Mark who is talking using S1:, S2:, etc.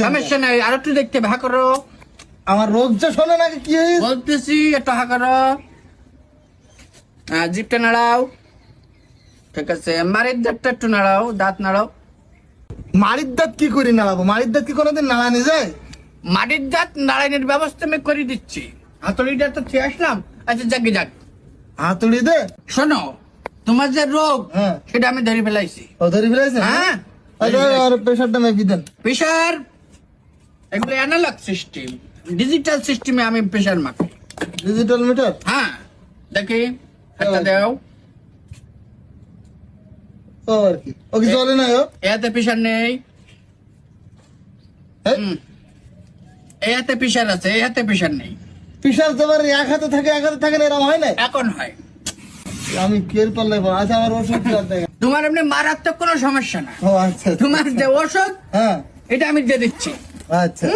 S1: সমস্যা নাই, আর একটু দেখতে ভা করো।
S2: আমার রোগ যে শোনে নাকি কি হয়েছে?
S1: বলতেছি একটু হা করো। জিপটা নাড়াও। ঠিক আছে, মারির দাঁতটা একটু নাড়াও, দাঁত নাড়াও।
S2: মাড়ির দাঁত কি করি নাড়াবো? মাড়ির দাঁত কি কোনোদিন নাড়ানি যায়?
S1: মাটির দাঁত নারায়ণের ব্যবস্থা আমি করে দিচ্ছি। হাতুড়িটা তো খেয়ে আসলাম। আচ্ছা যাকে যাক,
S2: হাতুড়ি দে।
S1: শোনো, তোমার যে রোগ
S2: হ্যাঁ।
S1: সেটা আমি ধরে ফেলাইছি।
S2: ও ধরে ফেলেছে?
S1: হ্যাঁ,
S2: আর প্রেশারটা মেপি দেন।
S1: প্রেশার এগুলো অ্যানালগ সিস্টেম, ডিজিটাল সিস্টেমে আমি প্রেশার মাপি।
S2: Digital meter?
S1: হ্যাঁ, দেখি হাতটা দাও।
S2: ও আর কি, ও কি চলে না? ও
S1: এতে প্রেশার নেই। এই হাতে প্রেশার আছে, এই হাতে প্রেশার নেই।
S2: প্রেশার তোমার এক হাতে থাকে এক হাতে থাকে না, এরকম হয় না?
S1: এখন হয়।
S2: আমি কের পারলে আচ্ছা আমার ওষুধ দেখা।
S1: তোমার এমনি মারাত্মক কোনো সমস্যা না।
S2: ও আচ্ছা
S1: তোমার যে ওষুধ
S2: হ্যাঁ
S1: এটা আমি দিয়ে দিচ্ছি।
S2: আচ্ছা